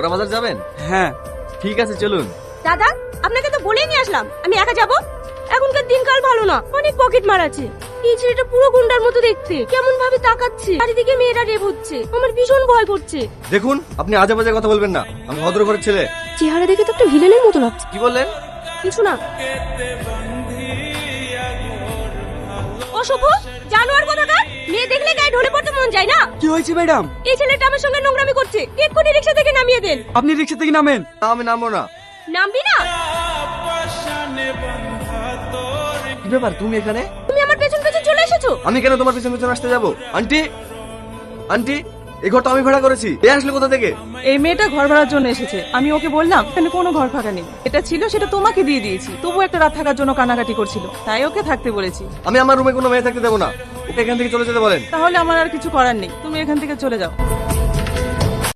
গোরা বাজার যাবেন? হ্যাঁ। ঠিক আছে চলুন। দাদা, আপনাকে তো বলেই নিয়ে আসলাম আমি একা যাব। এখনকার দিনকাল ভালো না, অনেক পকেট মার আছে। এই ছেলেটা পুরো গুন্ডার মতো দেখতে, কেমন ভাবে তাকাচ্ছে, চারিদিকে মেয়েরা রেপ হচ্ছে, আমার ভীষণ ভয় করছে। দেখুন, আপনি আজে বাজে কথা বলবেন না, আমি ভদ্র ঘরের ছেলে। চেহারা দেখে তো একটা ভিলেনের মতো লাগছে। কি বললেন? কিছু না। অশুভ জানোয়ার কোথাকার, মেয়ে দেখলে গায়ে ঢলে পড়তে মন যায় না। কি হয়েছে ম্যাডাম? এই ছেলেটা আমার সঙ্গে নোংরামি করছে, এক্ষুনি রিক্সা থেকে নামিয়ে দেন। আপনি রিক্সা থেকে নামেন। না, আমি নামবো না। নামবি না? কি ব্যাপার, তুমি এখানে? তুমি আমার পেছন পেছন চলে এসেছো। আমি কেন তোমার পিছনে পিছনে আসতে যাবো? আন্টি, আন্টি, এই ঘরটা আমি ভাড়া করেছি। এ আসলে কোথা থেকে? এই মেয়েটা ঘর ভাড়ার জন্য এসেছে। আমি ওকে বললাম এখানে কোনো ঘর ফাঁকা নেই, এটা ছিল সেটা তোমাকে দিয়ে দিয়েছি। তবু একটা রাত থাকার জন্য কানাকাটি করছিল, তাই ওকে থাকতে বলেছি। আমি আমার রুমে কোনো মেয়ে থাকতে দেবো না, ওকে এখান থেকে চলে যেতে বলেন। তাহলে আমার আর কিছু করার নেই, তুমি এখান থেকে চলে যাও।